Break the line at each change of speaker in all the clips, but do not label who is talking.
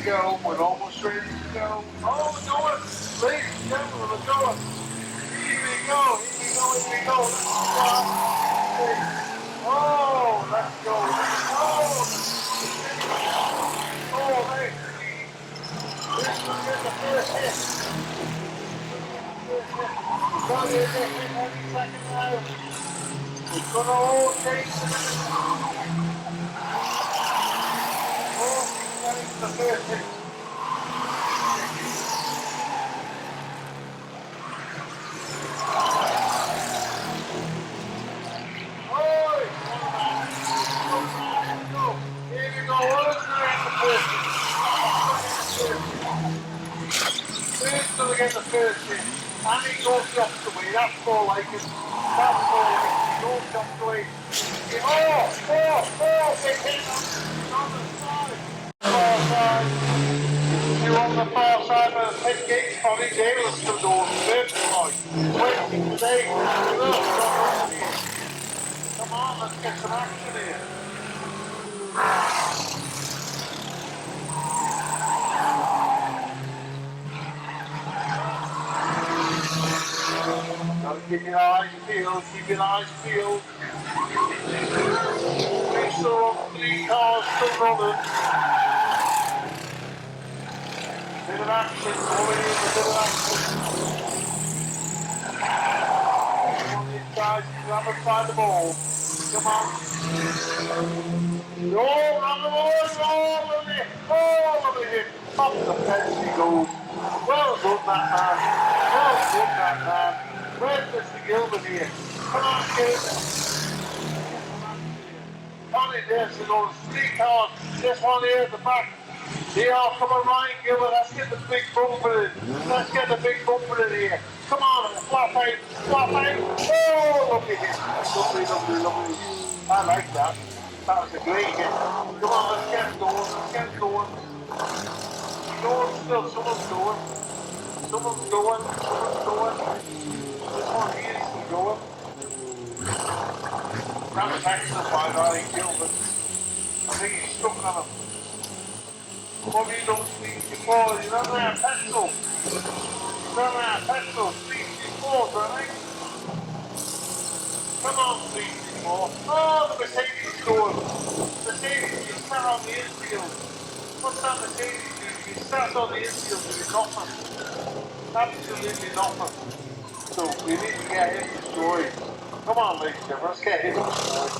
go. We're almost ready to go. Oh, we're going. Ladies and gentlemen, we're going. Here we go. Here we go. Here we go. Let's go. Oh, hey. This will get the first hit. Got it any second now. It's gonna all change in a minute. Oh, that is the first hit. Get the first hit, and he goes the opposite way. That's more like it. That's more like it. He goes the opposite way. Big hit on the side. Far side. You're on the far side of the pit gate. Probably Davis to go first point. Waiting today. Come on, let's get some action here. Keep your eyes peeled, keep your eyes peeled. Make sure 3 cars still running. Bit of action, already in a bit of action. Come on, these guys, grab and find the ball. Come on. Roll, run the ball, roll of it. Up the fence he goes. Well done, that man. Well done, that man. Where's Mr. Gilbert here? Come on, Gilbert. On it there, so there's 3 cars. This one here at the back. They are coming right, Gilbert. Let's get the big bumper in. Let's get the big bumper in here. Come on, flap out. Oh, lovely hit. Lovely. I like that. That was a great hit. Come on, let's get it going. Still, someone's going. This one here isn't going. That was excellent by Riley Gilbert. I think he's stuck on him. What have you done before? You don't have petrol. Petrol, darling. Come on, 334. Oh, the Mercedes is going. Mercedes, you sat on the infield. What's that Mercedes doing? You sat on the infield doing nothing. Absolutely nothing. So we need to get him destroyed. Come on, ladies and gentlemen, let's get him destroyed.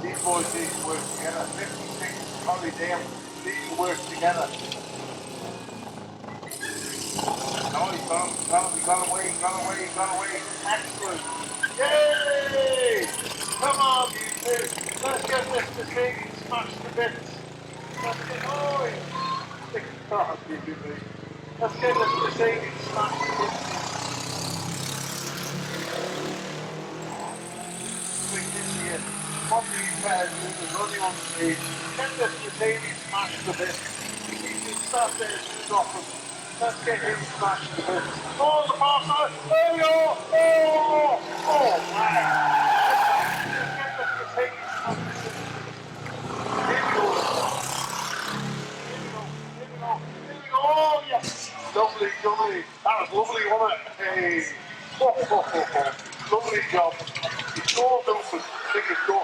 These boys need to work together. 56, Holly Dale, need to work together. Oh, he got away. Excellent. Yay! Come on, you two. Let's get this Mercedes smashed to bits. Let's get this Mercedes smashed to bits. What do you guys do? There's only one stage. Get this Mercedes smashed to bits. You can start there as soon as often. Let's get him smashed to bits. Oh, the far side. There we go. Oh, man. Let's get this Mercedes smashed to bits. Here we go. Oh, yes. Lovely. That was lovely, wasn't it? Hey. Lovely job. It's all open. Big as go.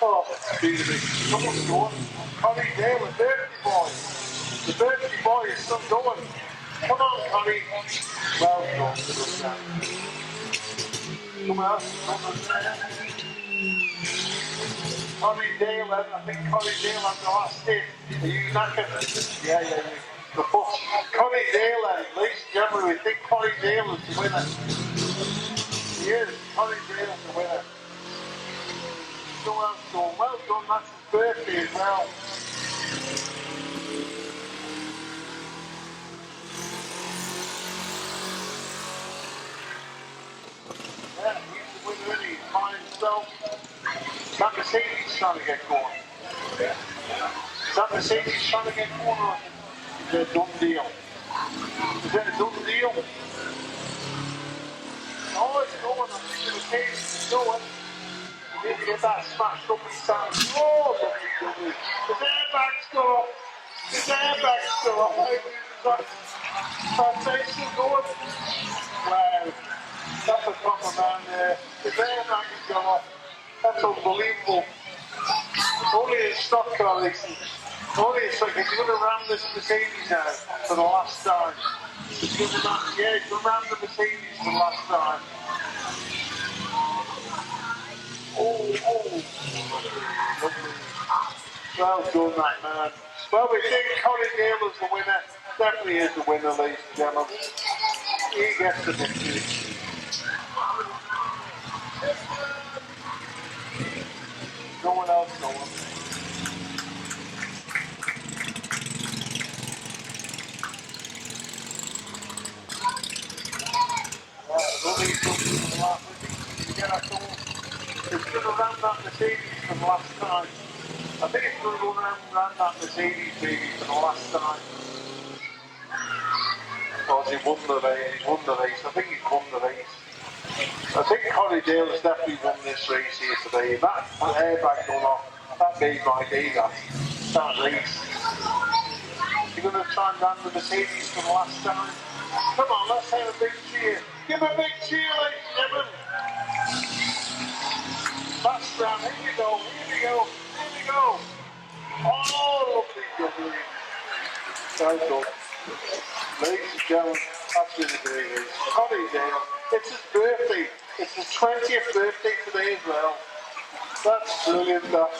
Oh, beautiful. Someone's going. Connie Dale, the birthday boy. The birthday boy is still going. Come on, Connie. Well done. Come on. Connie Dale, I think Connie Dale on the last hit. Are you not going to? Yeah. The first. Connie Dale, ladies and gentlemen, we think Connie Dale is the winner. He is. Connie Dale is the winner. So well done, that's his birthday as well. Yeah, he's the winner, isn't he? He's by himself. That Mercedes trying to get going. Is that Mercedes trying to get going, or is it a done deal? Is it a done deal? Oh, it's going. I think the Mercedes is going. Didn't get that smashed up his time. Oh, lovely. His airbag's still off. His airbag's still off. That's actually good. Wow. That's a proper man there. His airbag is gone off. That's unbelievable. Only in stock car racing. Only it's like he's going to ram this Mercedes now for the last time. He's going to ram, yeah, he's going to ram the Mercedes for the last time. Oh. Lovely. Well done, that man. Well, we think Connie Dale is the winner. Definitely is the winner, ladies and gentlemen. He gets the victory. No one else, no one. There's only something for the last week. Again, I thought it's going to ram that Mercedes for the last time. I think it's going to go around and ram that Mercedes baby for the last time. Oh, he won the race. I think he's won the race. I think Connie Dale has definitely won this race here today. That airbag going off, that made my day, that race. You're going to try and ram the Mercedes for the last time. Come on, let's have a big cheer. Give a big cheer, ladies and gentlemen. Last round, here we go. Oh, lovely. Well done. Ladies and gentlemen, that's been a great race. Connie Dale, it's his birthday. It's his 20th birthday today as well. That's brilliant, that.